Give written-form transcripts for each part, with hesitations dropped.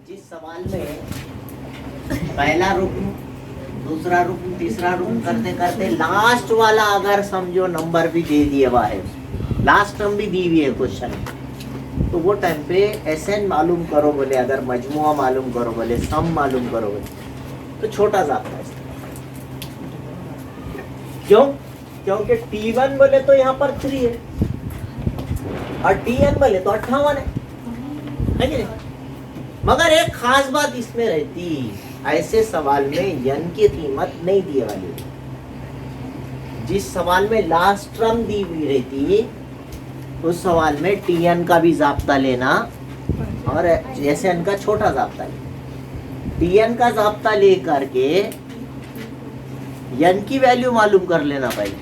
जिस सवाल में पहला रुकन, दूसरा रुकन, तीसरा रुकन करते करते लास्ट वाला अगर समझो नंबर भी दे दिया हुआ है, लास्ट टर्म भी दी हुई है क्वेश्चन, तो वो टाइम पे एसएन मालूम करो बोले, अगर मजमुआ मालूम करो बोले, सम मालूम करो बोले, तो छोटा जाता है। क्यों? क्योंकि T1 बोले तो यहाँ पर 3 है और TN बोले तो 58 है कि नहीं? मगर एक खास बात इसमें रहती, ऐसे सवाल में यन की कीमत नहीं दिए वाली। जिस सवाल में लास्ट टर्म दी हुई रहती, उस सवाल में TN का भी जाब्ता लेना और SN का छोटा जाब्ता लेना। TN का जाब्ता ले करके यन की वैल्यू मालूम कर लेना पहले,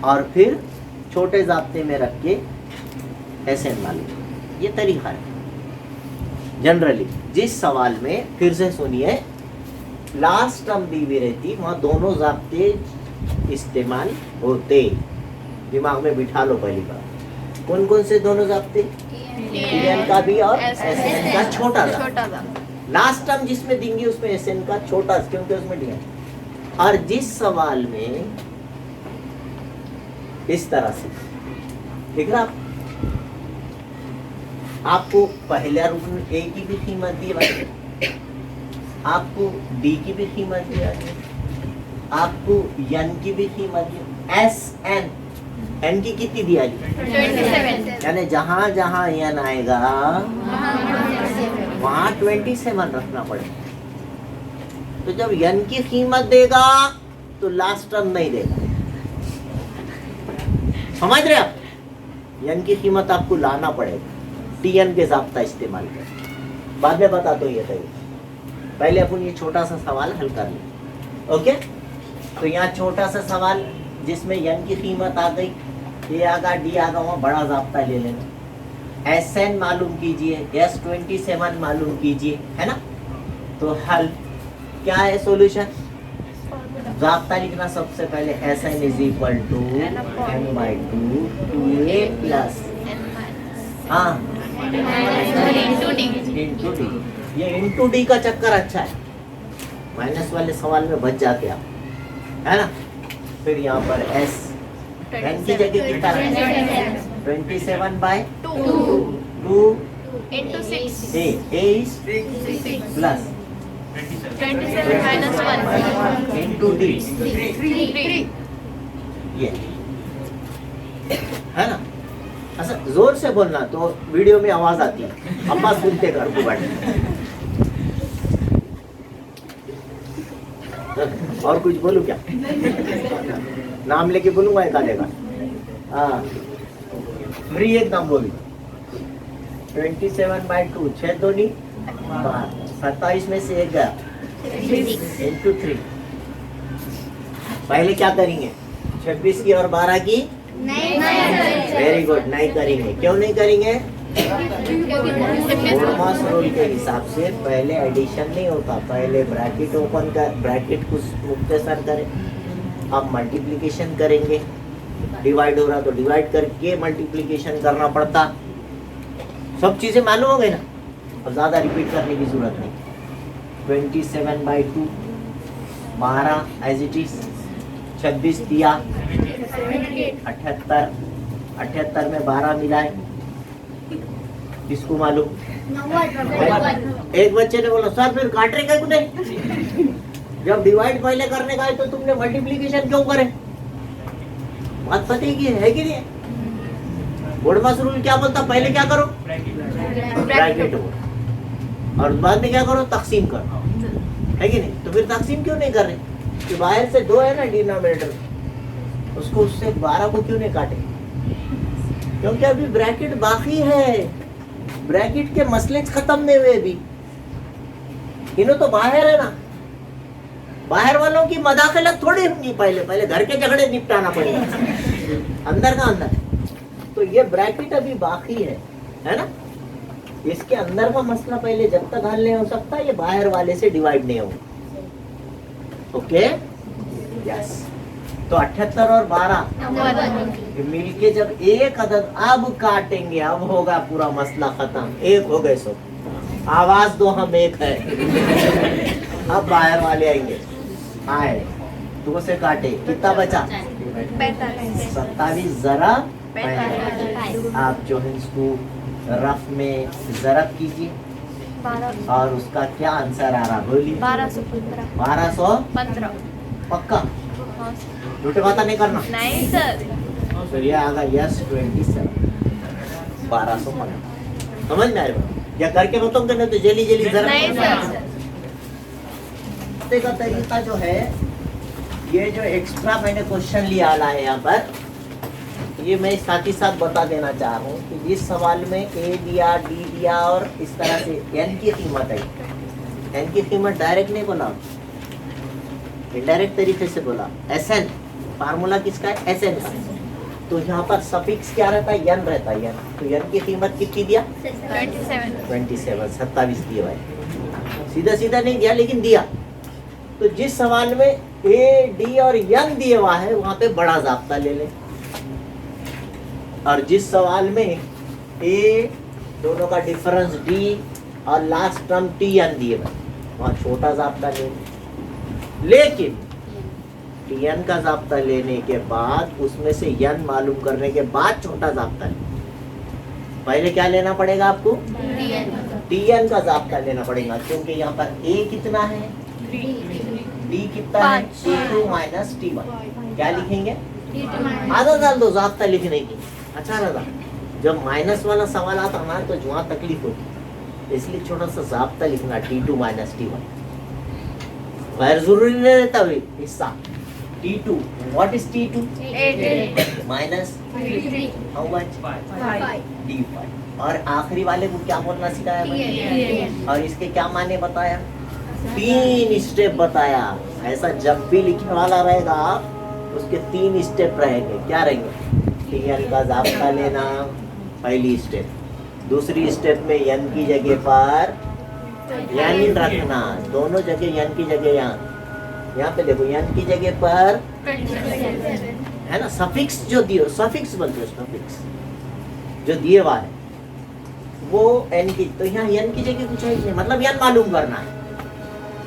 और फिर छोटे जाब्ते में रख के SN मालूम। ये तरीका है जनरली। जिस सवाल में, फिर से सुनिए, लास्ट टर्म दी हुई रहती, वहाँ दोनों जाब्ते इस्तेमाल होते। दिमाग में बिठा लो पहली बार। कौन कौन से दोनों जाब्ते? TN का भी और SN का छोटा जाब्ता। लास्ट टर्म जिसमें देंगे उसमें SN का छोटा, क्योंकि उसमें दिया। और जिस सवाल में इस तरह से, ठीक है, आपको पहला रुकन A की भी कीमत दी है, आपको D की भी कीमत दी है, आपको N की भी कीमत दी है, SN N की कितनी दी है? 27। यानी जहां जहां N आएगा वहां 27 रखना पड़ेगा। तो जब N की कीमत देगा तो लास्ट टर्म नहीं देगा। समझ रहे आप? N की कीमत आपको लाना पड़ेगा, TN के जाब्ता इस्तेमाल कर। बाद में बता दो ये तरीका, पहले अपन ये छोटा सा सवाल हल कर लें। ओके, तो यहाँ छोटा सा सवाल जिसमें N की कीमत आ गई, ये आगा, D आगा, वहाँ बड़ा जाब्ता ले लेना। SN मालूम कीजिए, S27 मालूम कीजिए, है ना? तो हल क्या है? सॉल्यूशन जाब्ता लिखना सबसे पहले, SN is equal to M/2 2A plus into D. ये इंटू डी का चक्कर अच्छा है, माइनस वाले सवाल में बच जाते आप, है ना? फिर यहाँ पर S N की जगह कितना है? 27/2 into 6 A is plus 27 minus 1 into D, 3 ये है ना? अच्छा, जोर से बोलना तो वीडियो में आवाज आती है, अम्मा सुनते घर को बैठ। और कुछ बोलूं क्या? नाम लेके बोलूंगा एक आधे का? हाँ, फ्री एकदम बोली। 27/2 6 दूनी 27 में से एक गया, इंटू 3। पहले क्या करेंगे? 26 की और 12 की वेरी गुड, नहीं करेंगे। क्यों नहीं करेंगे? बोर्डमास रूल के हिसाब से पहले एडिशन नहीं होता, पहले ब्रैकेट ओपन कर, ब्रैकेट को मुख्तसर करें, अब मल्टीप्लिकेशन करेंगे। डिवाइड हो रहा तो डिवाइड करके मल्टीप्लिकेशन करना पड़ता। सब चीजें मालूम हो गई ना, अब ज्यादा रिपीट करने की जरूरत नहीं। 27/2 12 एज इट इज, 26 दिया 78, 78 में 12 मिलाए, किसको मालूम? एक बच्चे ने बोला सर फिर काट रहे क्या नहीं? जब डिवाइड पहले करने का है तो तुमने मल्टीप्लिकेशन क्यों करे? बात पता ही है कि नहीं? बोर्डमास रूल क्या बोलता? पहले क्या करो? ब्रैकेट हो, और बाद में क्या करो? तकसीम करो, है कि नहीं? तो फिर तकसीम क्यों नहीं कर रहे? कि बाहर से 2 है ना डिनोमिनेटर, उसको उससे 12 को क्यों नहीं काटे? क्योंकि अभी ब्रैकेट बाकी है, ब्रैकेट के मसले खत्म नहीं हुए अभी। इन्हों तो बाहर है ना, बाहर वालों की मदाखलत थोड़ी होंगी, पहले घर के झगड़े निपटाना पड़ेगा, अंदर का अंदर। तो ये ब्रैकेट अभी बाकी है ना? इसके अंदर का मसला पहले जब तक हल नहीं हो सकता, ये बाहर वाले से डिवाइड नहीं होगा। Okay, yes. तो 78 और 12 मिलके जब एक अदद अब काटेंगे, अब होगा पूरा मसला खत्म। एक हो गए सब, आवाज दो, हम एक है। अब बाहर वाले आएंगे, आए 2 से काटे, कितना बचा? 27 जरा 45। आप जो है इसको रफ में जरब कीजिए 12 और उसका क्या आंसर आ रहा बोलिए? 1215 1215 पक्का? झूठे बात नहीं करना। नहीं सर। फिर ये आगा यस 27 1215 समझ में आएगा? या करके बताऊंगा ना तो जल्दी जल्दी जरा नहीं सर। का तरीका जो है, ये जो एक्स्ट्रा मैंने क्वेश्चन लिया वाला है यहाँ पर, ये मैं साथ ही साथ बता देना चाह रहा हूँ कि जिस सवाल में ए दिया, डी दिया और इस तरह से एन की कीमत आई, एन की कीमत डायरेक्ट नहीं बोला, इनडायरेक्ट तरीके से बोला। एस एन फार्मूला किसका है? एस एन का। तो यहाँ पर सफिक्स क्या रहता है? एन रहता है। एन तो एन की कीमत कितनी दिया? 27 दिए भाई, सीधा सीधा नहीं दिया लेकिन दिया। तो जिस सवाल में ए डी और एन दिए हुआ है वहां पे बड़ा जाब्ता ले ले, और जिस सवाल में ए दोनों का डिफरेंस डी और लास्ट टर्म टी एन दिए हुए वहां छोटा जाब्ता ले ले। लेकिन टी एन का जाब्ता लेने के बाद उसमें से एन मालूम करने के बाद छोटा जाब्ता ले, पहले क्या लेना पड़ेगा आपको? टी एन का जाब्ता लेना पड़ेगा, क्योंकि यहाँ पर ए कितना है, डी कितना है, 2 माइनस T1। क्या लिखेंगे? आधा डाल दो जाब्ता लिखने की। अच्छा लगा जब माइनस वाला सवाल आता ना तो वहां तकलीफ होती, इसलिए छोटा सा जाब्ता लिखना T2 माइनस T1। गैर जरूरी नहीं रहता हिस्सा। T2 what is T2? 8 minus how much? 5 D5। और आखिरी वाले को क्या बोलना सिखाया मैंने? और इसके क्या माने बताया? 3 स्टेप बताया। ऐसा जब भी लिखने वाला रहेगा उसके 3 स्टेप रहेंगे। क्या रहेंगे? एन का जाब्ता लेना पहली स्टेप, दूसरी स्टेप में एन की जगह पर एन रखना, दोनों जगह एन की जगह यहाँ पे देखो एन की जगह पर है ना सफिक्स जो दिए, सफिक्स बोलते हैं, सफिक्स जो दिए हुआ है वो एन की, तो यहाँ एन की जगह कुछ है मतलब एन मालूम करना है।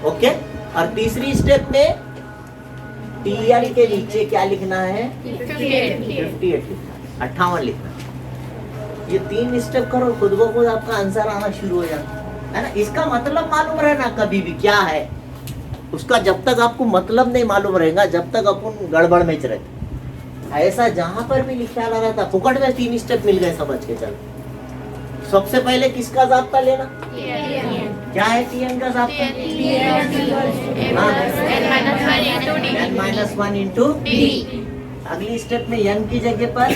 ओके, और तीसरी स्टेप में टी एन के नीचे क्या लिखना है? 58 लिखना, 58 लिखना। ये 3 स्टेप करो, खुद ब खुद आपका आंसर आना शुरू हो जाता है ना। इसका मतलब मालूम रहना कभी भी क्या है उसका, जब तक आपको मतलब नहीं मालूम रहेगा जब तक अपन गड़बड़ में रहते। ऐसा जहां पर भी लिखा रहता फुकट में 3 स्टेप मिल गए समझ के चल। सबसे पहले किसका जाब्ता लेना? क्या है टीएन का जाब्ता? n-1 into D. अगली स्टेप में n की जगह पर n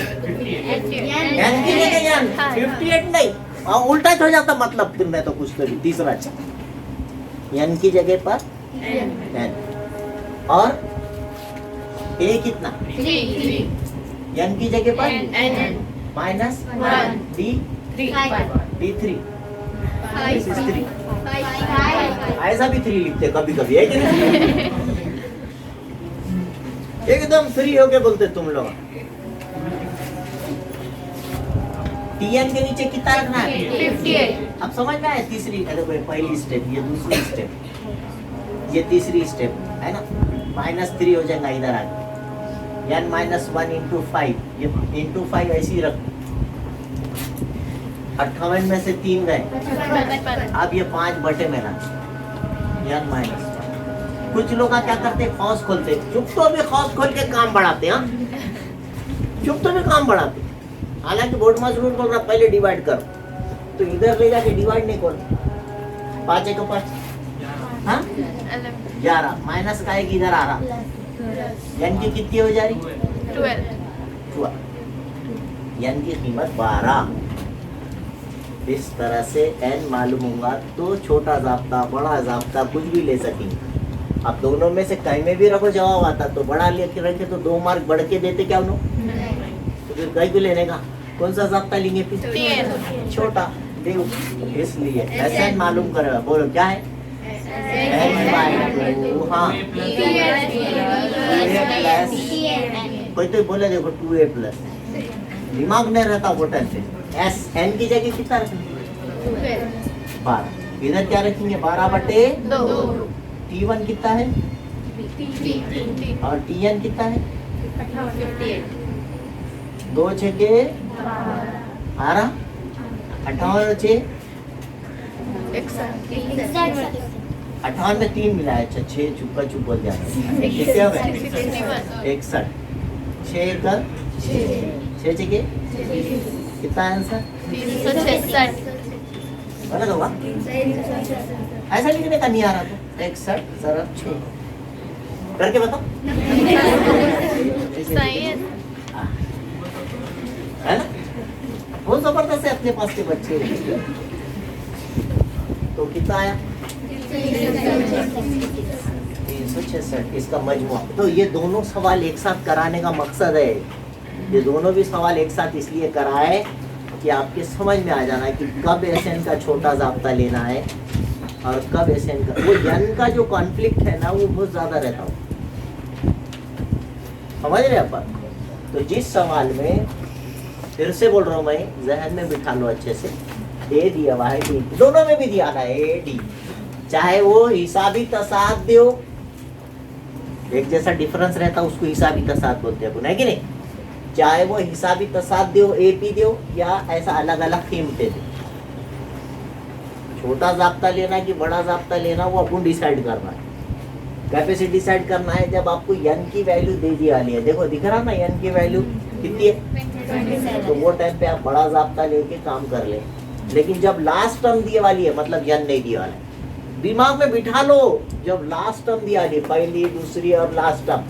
की जगह n 58 नहीं, उल्टा हो जाता मतलब फिर मैं तो कुछ तो भी तीसरा n की जगह पर n और a कितना? n की जगह पर माइनस d3 ऐसा भी 3 लिखते कभी कभी है कि नहीं? एकदम फ्री होके बोलते तुम लोग। टीएन के नीचे कितना रखना है? 58। अब समझ में आया? तीसरी पहली स्टेप, ये दूसरी स्टेप, ये तीसरी स्टेप है ना। -3 हो जाएगा इधर आगे। n-1 इंटू 5, ये इंटू 5 ऐसे ही रख। 58 में से 3 गए, अब ये 5 बटे में ना n-1। कुछ लोग क्या करते हैं, खौस खोलते, चुप तो भी खौस खोल के काम बढ़ाते हैं, चुप तो भी काम बढ़ाते। हालांकि बोर्ड मास्टर रूल बोल रहा पहले डिवाइड करो, तो इधर ले जाके डिवाइड नहीं करो। 5 एक 5 हाँ 11 माइनस का एक इधर आ रहा, n की कितनी हो जा रही? 12। n की कीमत 12। इस तरह से n मालूम होगा तो छोटा जाब्ता बड़ा जाब्ता कुछ भी ले सकेंगे। अब दोनों में से कहीं में भी रखो जवाब आता तो बड़ा लेके रखे तो 2 मार्क बढ़ के देते क्या उन्होंने? तो फिर कहीं भी लेने का कौन सा जाब्ता लेंगे फिर? छोटा देखो, इसलिए ऐसा मालूम करेगा। बोलो क्या है? n/2 हाँ कोई तो बोले देखो 2a प्लस, दिमाग नहीं रहता बोटल से। s n की जगह कितना रखना? 12। इधर क्या रखेंगे 12/2। 2 T1 कितना है 3 और Tn कितना है 58 2 6 के 12 58 6 58 में 3 मिला है। अच्छा 6 चुप्पा चुप बोल जा रहा है कितने हो गए 61 6 का 6 6 के कितना आंसर 366 गलत होगा ऐसा लिखने का नहीं आ रहा तो 61 जरा 6 करके बताओ सही है है ना बहुत जबरदस्त है अपने पास के बच्चे। तो कितना आया 366 इसका मजमुआ। तो ये दोनों सवाल एक साथ कराने का मकसद है, ये दोनों भी सवाल एक साथ इसलिए कराए कि आपके समझ में आ जाना है कि कब एसएन का छोटा जाब्ता लेना है और कब एसएन का। वो यन का जो कॉन्फ्लिक्ट है ना वो बहुत ज्यादा रहता हो, समझ रहे अपन। तो जिस सवाल में फिर से बोल रहा हूँ मैं, जहन में बिठा लो अच्छे से, ए दिया हुआ है डी, दोनों में भी दिया ना ए डी, चाहे वो हिसाबी तसाद हो, एक जैसा डिफरेंस रहता उसको हिसाबी तसाद बोलते हैं अपन, है कि नहीं। चाहे वो हिसाबी तसाद दो एपी दो या ऐसा अलग अलग कीमतें दो, छोटा जाब्ता लेना कि बड़ा जाब्ता लेना वो अपन डिसाइड करना है। कैपेसिटी डिसाइड करना है जब आपको यन की वैल्यू दे दी वाली है, देखो दिख रहा ना यन की वैल्यू कितनी है, तो वो टाइम पे आप बड़ा जाब्ता लेके काम कर ले। लेकिन जब लास्ट टर्म दिए वाली है, मतलब यन नहीं दिया वाला है, दिमाग में बिठा लो, जब लास्ट टर्म दिया वाली, पहली दूसरी और लास्ट टर्म,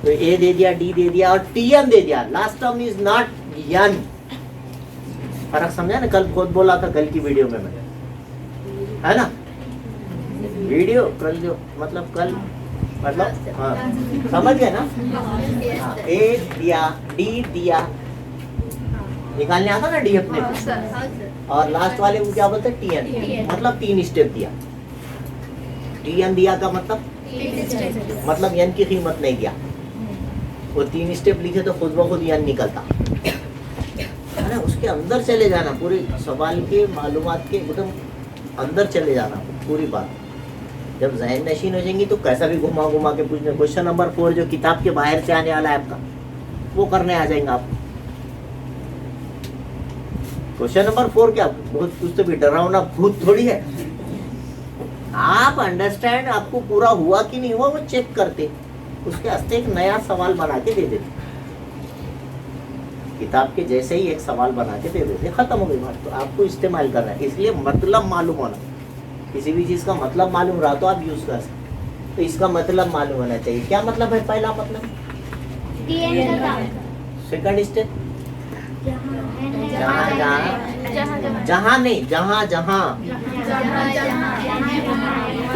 तो ए दे दिया डी दे दिया और टीएन दे दिया, लास्ट टर्म इज नॉट यन। फर्क समझा ना, कल खुद बोला था कल की वीडियो में मैंने, है ना वीडियो कल जो मतलब कल मतलब हाँ समझ गए ना। हाँ, ए दिया डी दिया, निकालने आता ना डी अपने को, और लास्ट वाले को क्या बोलते हैं टीएन, मतलब 3 स्टेप दिया। टीएन दिया का मतलब यन की कीमत नहीं दिया, वो 3 स्टेप लिखे तो खुद ब खुद यन निकलता है ना। उसके अंदर चले जाना, पूरे सवाल के मालूमात के एकदम अंदर चले जाना पूरी बात। जब जहन नशीन हो जाएंगी तो कैसा भी घुमा घुमा के पूछना। क्वेश्चन नंबर 4 जो किताब के बाहर से आने वाला है आपका, वो करने आ जाएंगे आप। क्वेश्चन नंबर 4 क्या बहुत कुछ तो भी डरावना भूत थोड़ी है, आप अंडरस्टैंड आपको पूरा हुआ कि नहीं हुआ वो चेक करते, उसके वास्ते एक नया सवाल बना के दे देते, किताब के जैसे ही एक सवाल बना के दे देते, खत्म हो गई बात। तो आपको इस्तेमाल करना है, इसलिए मतलब मालूम होना, किसी भी चीज का मतलब मालूम रहा तो आप यूज कर सकते। तो इसका मतलब मालूम होना चाहिए। क्या मतलब है पहला मतलब, सेकंड स्टेप जहाँ जहाँ जहाँ नहीं जहाँ जहाँ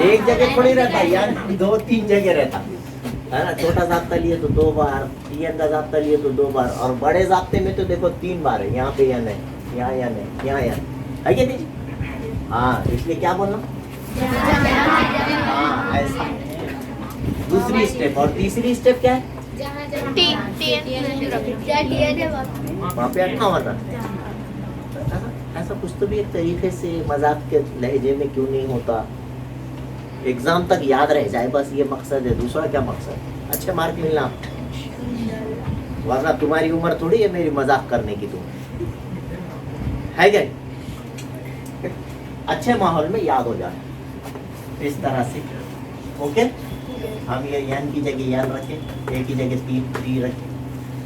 एक जगह थोड़ी रहता है यार, 2-3 जगह रहता है ना। छोटा जाब्ता लिए तो 2 बार, टीएन का जाब्ता लिए तो 2 बार, और बड़े जाब्ते में तो देखो 3 बार है। यहाँ पे यन है, यहाँ यन है, यहाँ यन है क्या नहीं। हाँ इसलिए क्या बोलना, हाँ ऐसा। दूसरी स्टेप और तीसरी स्टेप क्या है, वहाँ पे 58 ऐसा कुछ तो भी एक तरीके से मजाक के लहजे में क्यों नहीं होता, एग्जाम तक याद रह जाए, बस ये मकसद है। दूसरा क्या मकसद, अच्छे मार्क मिलना, वरना तुम्हारी उम्र थोड़ी है मेरी मजाक करने की, तुम है क्या। अच्छे माहौल में याद हो जाए इस तरह से। ओके, हम ये यन की जगह यन रखें, ए की जगह टी रखें।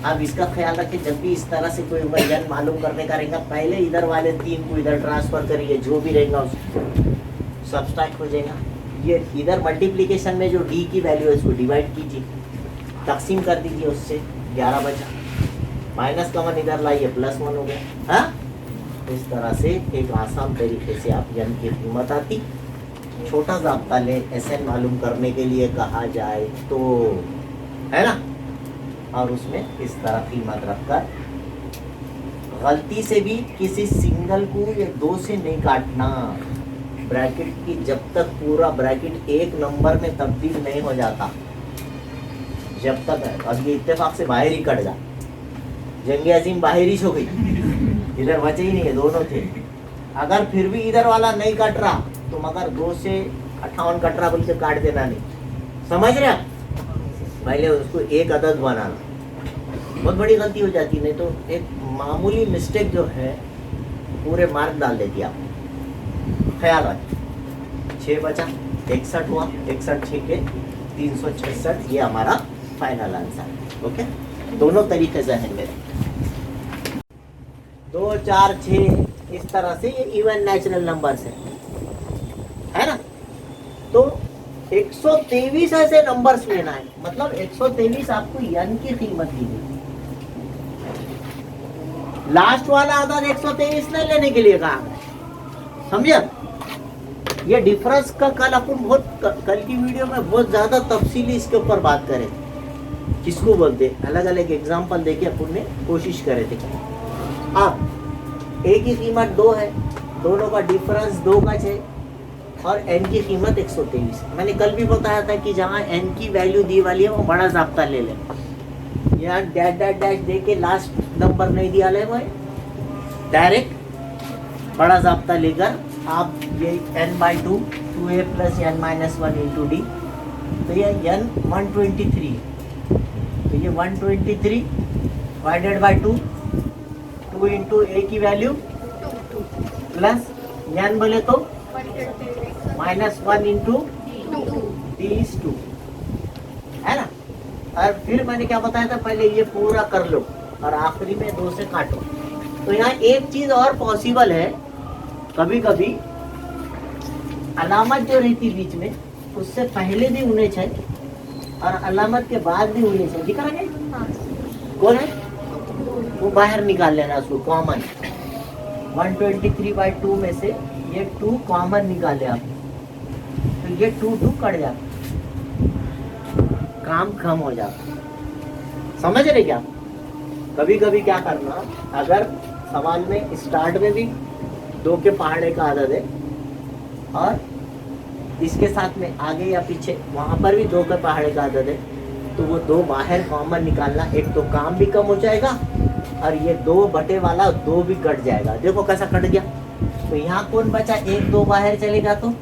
अब इसका ख्याल रखें, जब भी इस तरह से कोई यन मालूम करने का रहेगा, पहले इधर वाले 3 को इधर ट्रांसफर करिए, जो भी रहेगा उसको सब्सट्रैक्ट हो जाएगा। ये इधर मल्टीप्लिकेशन में जो डी की वैल्यू है उसको डिवाइड कीजिए, तकसीम कर दीजिए, उससे 11 बचा, माइनस कॉमन इधर लाइए, +1 हो गया। हाँ, इस तरह से एक आसान तरीके से आप यन की कीमत आती। छोटा जाब्ता ले एसएन मालूम करने के लिए कहा जाए तो, है ना, और उसमें इस तरह कीमत रखकर गलती से भी किसी सिंगल को या 2 से नहीं काटना। ब्रैकेट की जब तक पूरा ब्रैकेट एक नंबर में तब्दील नहीं हो जाता, जब तक है, अब ये इत्तेफाक से बाहर ही कट जा, जंग अजीम बाहर ही हो गई, इधर बचे ही नहीं है, दोनों थे। अगर फिर भी इधर वाला नहीं कट रहा तो मगर 2 से 58 कट रहा बोल के काट देना नहीं, समझ रहे आप? पहले उसको एक अदद बनाना, बहुत बड़ी गलती हो जाती, नहीं तो एक मामूली मिस्टेक जो है पूरे मार्क डाल देती है आपको। ख्याल रखें। 6 बचा, 61 हुआ, 61 6 के 366, ये हमारा फाइनल आंसर। ओके, दोनों तरीके जहन में रखें। 2 4 6 इस तरह से ये इवन नेचुरल नंबर्स है ना? तो 123 ऐसे नंबर्स लेना है, मतलब 123 आपको n की कीमत दी गई। लास्ट वाला आधा 123 नहीं लेने के लिए कहा, समझे? ये डिफरेंस का कल अपन कल की वीडियो में बहुत ज्यादा तफसीली इसके ऊपर बात करें, किसको बोलते, अलग अलग एग्जांपल देके अपन ने कोशिश करे थे। अब a की कीमत 2 है, दोनों का डिफरेंस 2 गज है और n की कीमत 123। मैंने कल भी बताया था कि जहाँ n की वैल्यू दी वाली है वो बड़ा जाब्ता ले ले, यहाँ डैश डैश डैश दे के लास्ट नंबर नहीं दिया ले भाई, डायरेक्ट बड़ा जाब्ता लेकर आप ये n/2 2a + n-1 × d, तो ये n 123, तो ये 123 डिवाइडेड बाय 2 × a की वैल्यू प्लस n बोले तो -1 × d is 2, है ना? और फिर मैंने क्या बताया था, पहले ये पूरा कर लो और आखिरी में 2 से काटो। तो यहाँ एक चीज और पॉसिबल है, कभी कभी अलामत जो रहती बीच में उससे पहले भी उन्हें है और अलामत के बाद भी उन्हें है, दिख रहा है? कौन है वो बाहर निकाल लेना उसको, कॉमन 123/2 में से ये 2 कॉमन निकाले आप, तो ये 2 कट जाता, काम कम हो जाता, समझ रहे क्या? कभी कभी क्या करना, अगर सवाल में स्टार्ट में भी 2 के पहाड़े का आदत है और इसके साथ में आगे या पीछे वहां पर भी 2 के पहाड़े का आदत है, तो वो 2 बाहर कॉमन निकालना, एक तो काम भी कम हो जाएगा और ये 2 बटे वाला 2 भी कट जाएगा। देखो कैसा कट गया, तो यहाँ कौन बचा, 1 2 बाहर चलेगा तो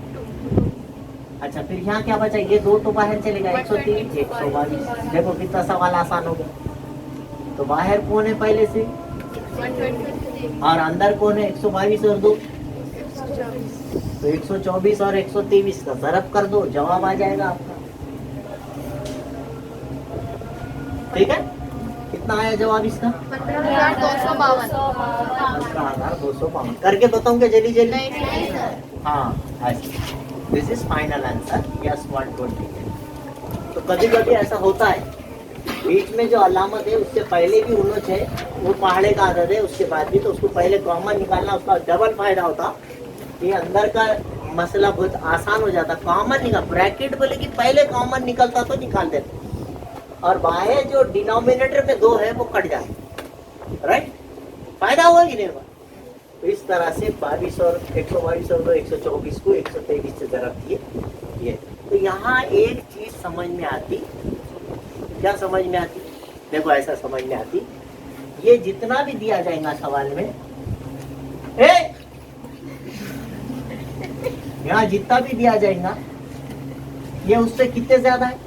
अच्छा, फिर यहाँ क्या बचा, ये 2 तो बाहर चलेगा, 123 122। देखो कितना सवाल आसान हो गया। तो बाहर कौन है पहले से और अंदर कौन है, 122 और 2, तो 124 और 123 का ज़रब कर दो, जवाब आ जाएगा आपका। ठीक है, कितना आया जवाब इसका? 15,252 करके बताऊं क्या जल्दी जल्दी? हाँ, this is final answer, yes 120। तो कभी कभी ऐसा होता है, बीच में जो अलामत है उससे पहले भी उन्नत है, वो पहाड़े का आदत है, उसके बाद भी, तो उसको पहले कॉमन निकालना, उसका डबल फायदा होता। ये अंदर का मसला बहुत आसान हो जाता, कॉमन निकाल, ब्रैकेट बोले कि पहले कॉमन निकलता तो निकाल देते, और बाहर जो डिनोमिनेटर में 2 है वो कट जाए, राइट? फायदा हुआ कि नहीं हुआ? तो इस तरह से 22 और 122 और 124 को 123 से ज़रब दिए ये। तो यहाँ एक चीज समझ में आती, क्या समझ में आती? देखो ऐसा समझ में आती, ये जितना भी दिया जाएगा सवाल में, यहाँ जितना भी दिया जाएगा ये उससे कितने ज्यादा है?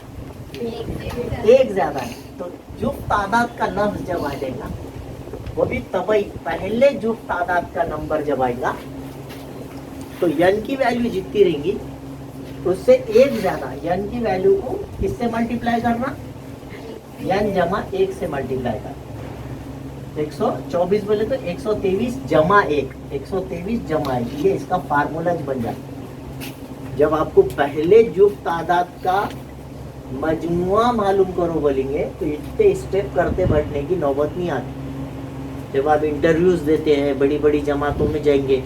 1 ज्यादा है। तो जुफ्त तादाद का लफ्ज जब आ जाएगा, वो भी तबई पहले जुफ्त तादाद का नंबर जब आएगा, तो n की वैल्यू जितनी रहेंगी उससे 1 ज्यादा, n की वैल्यू को किससे मल्टीप्लाई करना, n जमा 1 से मल्टीप्लाई करना। 124 बोले तो 123 जमा 1, 123 जमा 1, ये इसका फार्मूला बन जाता है। जब आपको पहले जुफ्त तादाद का मजमुआ मालूम करो बोलेंगे तो इतने स्टेप करते बैठने की नौबत नहीं आती। जब आप इंटरव्यूज देते हैं, बड़ी बड़ी जमातों में जाएंगे,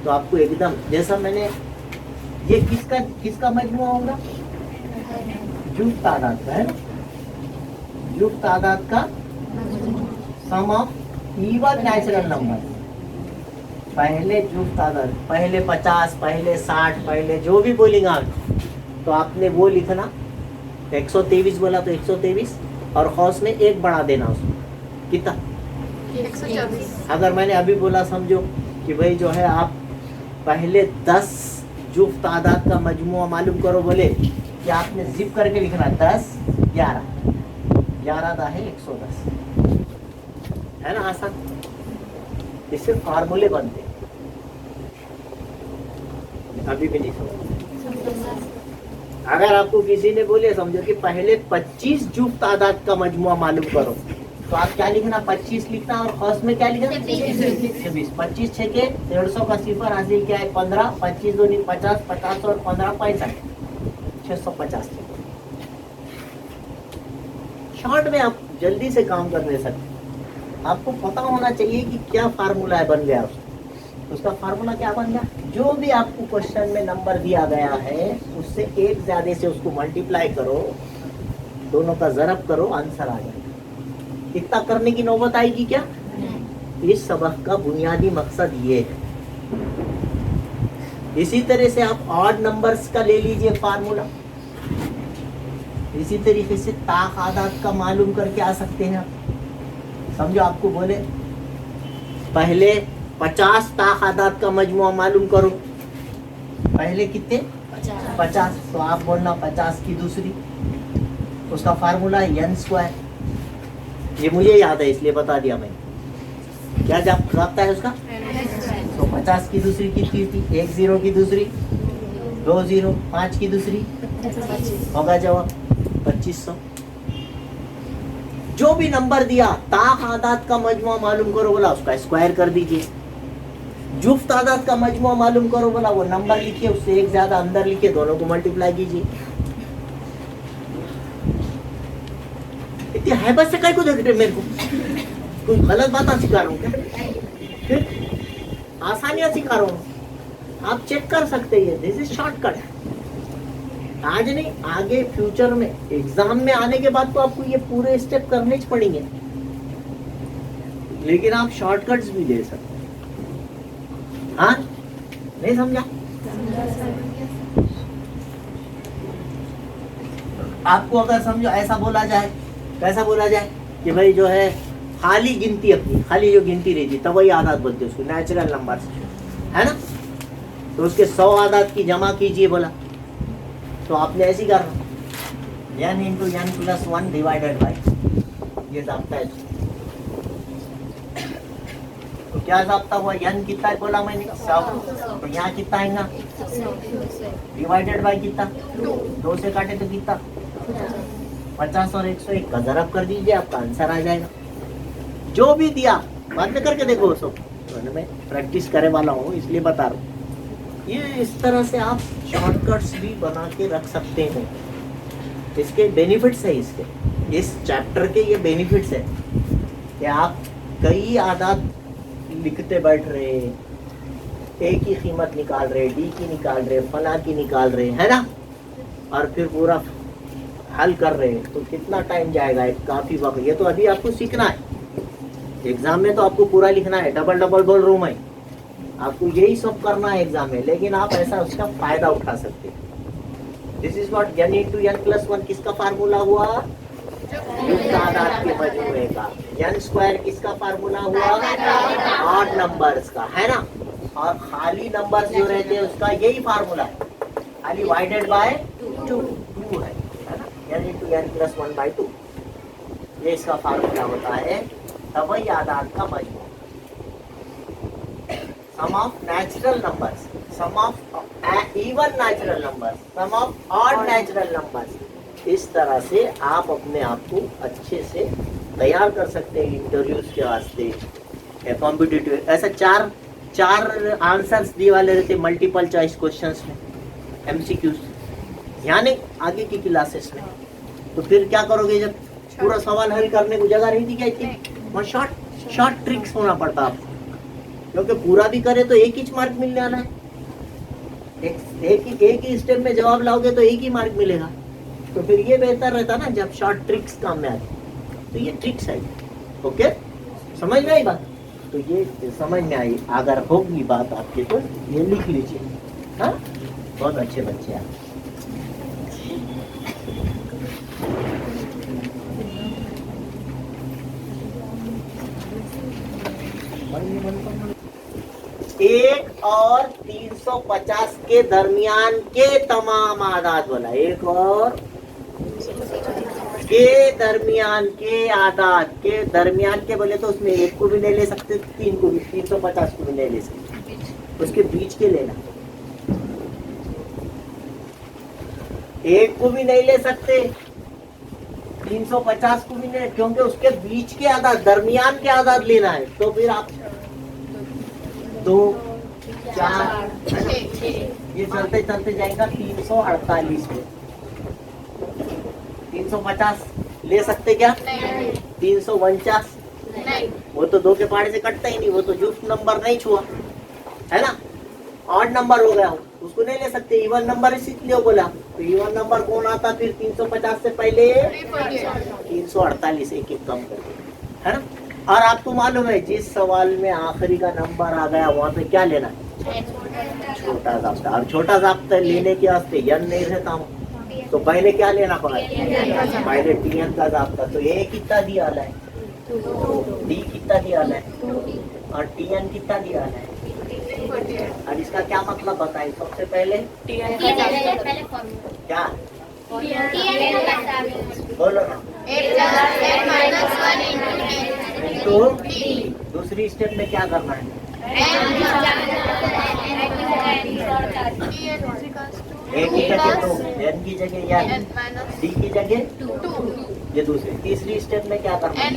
तो आपको एकदम, जैसा मैंने, ये किसका मजमुआ होगा? जुफ्त तादाद का, है ना? जुफ्त तादाद का सम ऑफ इवन नेचुरल नंबर। पहले जुफ्त तादाद, पहले 50, पहले 60, पहले जो भी बोलेंगे आप, तो आपने वो लिखना, 123 बोला तो 123 और खौस में 1 बढ़ा देना उसमें, कितना? 124। अगर मैंने अभी बोला, समझो कि भाई जो है आप पहले 10 जुफ्त तादाद का मजमुआ मालूम करो। बोले कि आपने जिप करके लिखना 10 11 11 दा है 110, है ना आसान। इससे फार्मूले बनते हैं। अभी भी नहीं समझ। अगर आपको किसी ने बोले समझो कि पहले 25 जुफ्त तादाद का मजमुआ मालूम करो, तो आप क्या लिखना 25 लिखना और खौस में क्या लिखना 26। 25 6 के 150 का सिफर हासिल किया है 15, 25 दूनी 50, 50 और 15 65, 650। शॉर्ट में आप जल्दी से काम कर ले सकते। आपको पता होना चाहिए कि क्या फार्मूला बन गया उसका फार्मूला क्या बन गया। जो भी आपको क्वेश्चन में नंबर दिया गया है उससे एक ज्यादा से उसको मल्टीप्लाई करो, दोनों का ज़रब करो, आंसर आ जाएगा। इतना करने की नौबत आएगी क्या? इस सबक का बुनियादी मकसद ये है। इसी तरह से आप ऑड नंबर्स का ले लीजिए फार्मूला। इसी तरीके से तादाद का मालूम करके आ सकते हैं आप। समझो आपको बोले पहले 50 तादाद का मजमुआ मालूम करो। पहले कितने 50, तो आप बोलना 50 की दूसरी, उसका फार्मूला है n स्क्वायर। ये मुझे याद है इसलिए बता दिया मैंने। क्या जाता है उसका? तो 50 की दूसरी कितनी थी? 1 0 की दूसरी 2 0, 5 की दूसरी होगा जवाब 2500। जो भी नंबर दिया तादाद का मजमुआ मालूम करो बोला, उसका स्क्वायर कर दीजिए। जुफ्त तादाद का मजमुआ मालूम करो बोला, वो नंबर लिखिए, उससे एक ज्यादा अंदर लिखिए, दोनों को मल्टीप्लाई कीजिए। इतनी हैबत से काय को देख रहे मेरे को? कोई गलत बात सिखा रहा हूँ क्या? फिर आसानियां सिखा रहा हूँ, आप चेक कर सकते हैं। This is shortcut. आज नहीं, आगे फ्यूचर में एग्जाम में आने के बाद तो आपको ये पूरे स्टेप करने ही पड़ेंगे, लेकिन आप शॉर्टकट्स भी ले सकते हैं। हाँ, नहीं समझा? आपको अगर समझो ऐसा बोला जाए, कैसा बोला जाए कि भाई जो है खाली गिनती, अपनी खाली जो गिनती रहती तब वही आदाद बोलते हैं उसको, नेचुरल नंबर है ना। तो उसके 100 आदाद की जमा कीजिए बोला, तो आपने ऐसी करना n into n plus 1 divided by, ये जाता है। तो क्या जाता हुआ n कितना है बोला मैंने 100, तो यहाँ कितना आएगा डिवाइडेड बाई कितना 2 से काटे तो कितना 50 और 101 का ज़रब कर दीजिए, आपका आंसर आ जाएगा। जो भी दिया बाद में करके देखो, सब मैं प्रैक्टिस करे वाला हूँ इसलिए बता रहा हूँ। ये इस तरह से आप शॉर्टकट्स भी बना के रख सकते हो। इसके बेनिफिट्स है, इसके इस चैप्टर के ये बेनिफिट्स है कि आप कई आदात लिखते बैठ रहे, ए की कीमत निकाल रहे, डी की निकाल रहे, फला की निकाल रहे, है ना, और फिर पूरा हल कर रहे, तो कितना टाइम जाएगा, काफी वक्त। ये तो अभी आपको सीखना है, एग्जाम में तो आपको पूरा लिखना है। डबल बोल रहा हूँ मैं, आपको यही सब करना है एग्जाम में, लेकिन आप ऐसा उसका फायदा उठा सकते हैं। This is what n into n plus 1 किसका फार्मूला हुआ? युक्त आदाद के मजमूए का। n स्क्वायर किसका फार्मूला हुआ? ऑड नंबर्स का, है ना। और खाली नंबर्स जो रहते हैं उसका यही फार्मूला है, खाली डिवाइडेड बाय 2 है ना। n into n plus 1 by 2, ये इसका फार्मूला होता है तभी आदाद का मजमूआ। Sum of natural numbers, sum of even natural numbers, sum of odd natural numbers। इस तरह से आप अपने आप को अच्छे से तैयार कर सकते हैं इंटरव्यूज के वास्ते, कॉम्पिटिटिव। ऐसा चार आंसर्स दिए वाले रहते मल्टीपल चॉइस क्वेश्चंस में, एमसीक्यूज, यानी आगे की क्लासेस में। तो फिर क्या करोगे जब पूरा सवाल हल करने को जगह नहीं दी क्या इतनी, वहाँ शॉर्ट ट्रिक्स होना पड़ता आपको, क्योंकि पूरा भी करे तो एक ही मार्क मिलने वाला है। एक ही स्टेप में जवाब लाओगे तो एक ही मार्क मिलेगा। तो फिर ये बेहतर रहता ना जब शॉर्ट ट्रिक्स काम में आती, तो ये ट्रिक्स है। ओके, समझ में आई बात? तो ये समझ में आई, अगर होगी बात आपके तो ये लिख लीजिए। हाँ, बहुत अच्छे बच्चे आप। एक और 3 350 के दरमियान के तमाम आदाद बोला, एक और के दरमियान के आदाद, के दरमियान के बोले तो उसमें एक को भी नहीं ले सकते, 3 को भी, 350 को भी नहीं ले सकते, उसके बीच के लेना। एक को भी नहीं ले सकते, 350 को भी नहीं, क्योंकि उसके बीच के आदाद, दरमियान के आदाद लेना है। तो फिर आप 2 4 ये चलते चलते जाएगा 348 पे। 350 ले सकते क्या? 349 वो तो 2 के पहाड़े से कटता ही नहीं, वो तो जुफ्त नंबर नहीं छुआ, है ना, ऑड नंबर हो गया, उसको नहीं ले सकते। इवन नंबर इसलिए बोला, तो इवन नंबर कौन आता फिर 350 से पहले? 348, एक एक कम कर दे, है ना। और आपको मालूम है जिस सवाल में आखिरी का नंबर आ गया वहाँ पे क्या लेना है? छोटा ज़ाब्ता। और छोटा ज़ाब्ता लेने के वास्ते यन नहीं रहता हूँ, तो पहले क्या लेना पड़ेगा? पहले टीएन का ज़ाब्ता। तो ए कितना दिया है, डी कितना दिया है, और टीएन कितना दिया है। और इसका क्या मतलब बताइए सबसे पहले? क्या बोलो ना। तो दूसरी स्टेप में क्या करना है? ए की जगह 2, एन की जगह एन, डी की जगह ये दूसरी। तीसरी स्टेप में क्या करना है?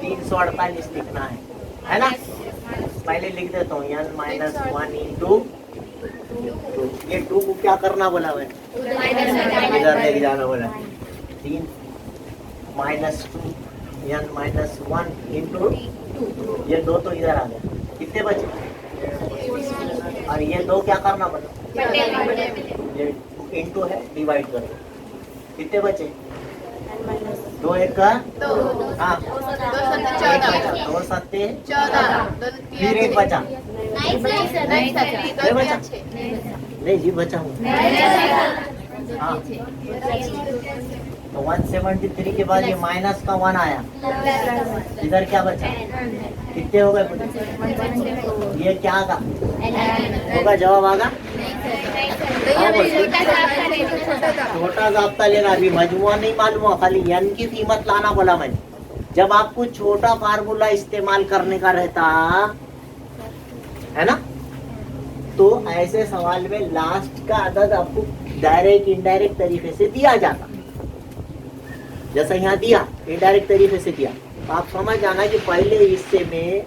348 लिखना है ना। पहले लिख देता हूँ n माइनस 1 इंटू, ये 2 को क्या करना बोला मैंने? इधर लेके जाना बोला। 3 माइनस 2 n माइनस 1 इंटू, ये 2 तो इधर आ गया, कितने बचे? और ये 2 क्या करना बोला? ये इंटू है, डिवाइड कर दो, कितने बचे? 2 1 का, हाँ 2 सत्ते, फिर एक बचा, नहीं जी बचा हूँ, हाँ। तो 173 के बाद ये माइनस का 1 आया, इधर क्या बचा? कितने हो गए पूरे? ये क्या आगा होगा? जवाब आगा? छोटा ज़ाब्ता लेना, अभी मजमुआ नहीं मालूम है, खाली n की कीमत लाना बोला मैंने। जब आपको छोटा फार्मूला इस्तेमाल करने का रहता है ना, तो ऐसे सवाल में लास्ट का अदद आपको डायरेक्ट इनडायरेक्ट तरीके से दिया जाता, जैसा यहाँ दिया इनडायरेक्ट तरीके से दिया। तो आप समझ जाना कि पहले हिस्से में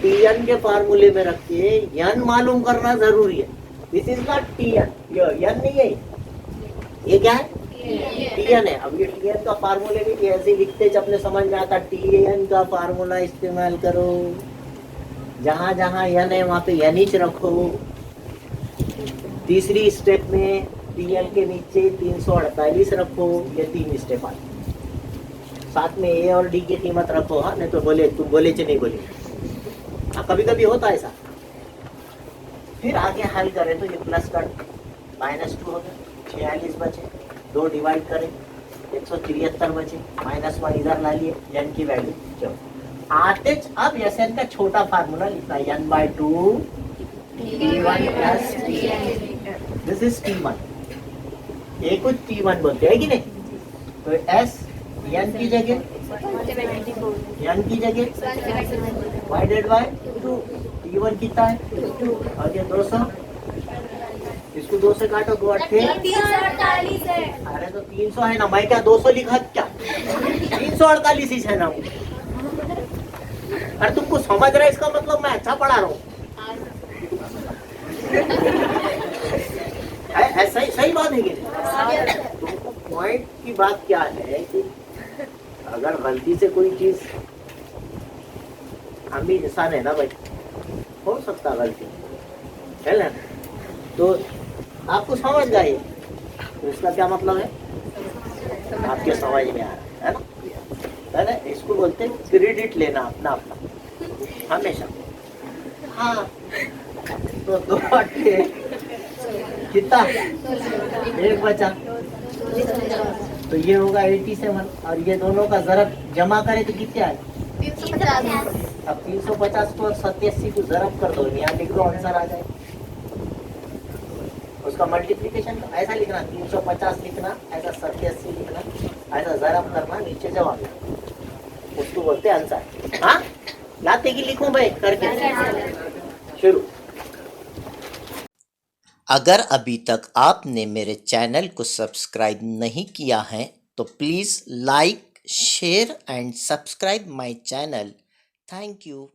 टीएन के फार्मूले में रख के एन मालूम करना जरूरी है। दिस इज नॉट टीएन, ये एन नहीं है, ये क्या है? टीएन है। अब ये टीएन का फार्मूले भी ऐसे लिखते जब अपने समझ में आता, टीएन का फार्मूला इस्तेमाल करो, जहाँ जहाँ एन है वहाँ पे एन ही रखो। तीसरी स्टेप में टीएन के नीचे 348 रखो, ये 3 स्टेप आते। साथ में ए और डी की कीमत रखो, हाँ, नहीं तो बोले तुम बोले चे नहीं बोले, हाँ कभी कभी होता है ऐसा। फिर आगे हल करें तो ये प्लस कर, -2 हो गया, 46 बचे, 2 डिवाइड करें 173 बचे, -1 इधर ला लिए, n की वैल्यू जो आते। अब Sn का छोटा फार्मूला लिखना है, n/2 T1 plus Tn, this is T1, ये कुछ T1 बोलते हैं कि नहीं। तो S n की जगह डिवाइडेड बाय 2, T1 कितना है? 2, और ये 200, इसको 2 से काटो, 2 8 348 है। अरे तो 300 है ना, मैं क्या 200 लिखा क्या? 348 ही है ना। अरे तुमको समझ रहा है, इसका मतलब मैं अच्छा पढ़ा रहा हूँ। सही बात है कि तुमको पॉइंट की बात क्या है कि अगर गलती से कोई चीज, हम भी इंसान है ना भाई, हो सकता गलती है ना, तो आपको समझ गए, तो इसका क्या मतलब है? आपके समझ में आ रहा है ना, है ना। इसको बोलते हैं क्रेडिट लेना अपना अपना हमेशा। हाँ तो 2 अट्ठे कितना? 1 बचा, तो ये होगा 87, और ये दोनों का ज़रब जमा करें तो कितने आए? 350 अब 350 को 87 को जरब कर दो, यहाँ लिख दो, आंसर आ जाए। उसका मल्टीप्लिकेशन ऐसा लिखना, 350 लिखना, ऐसा 87 लिखना, ऐसा जरब करना, नीचे जवाब लिखना, उसको बोलते हैं आंसर। हाँ, लाते की लिखूं भाई करके शुरू। अगर अभी तक आपने मेरे चैनल को सब्सक्राइब नहीं किया है तो please like, share and subscribe my channel. Thank you.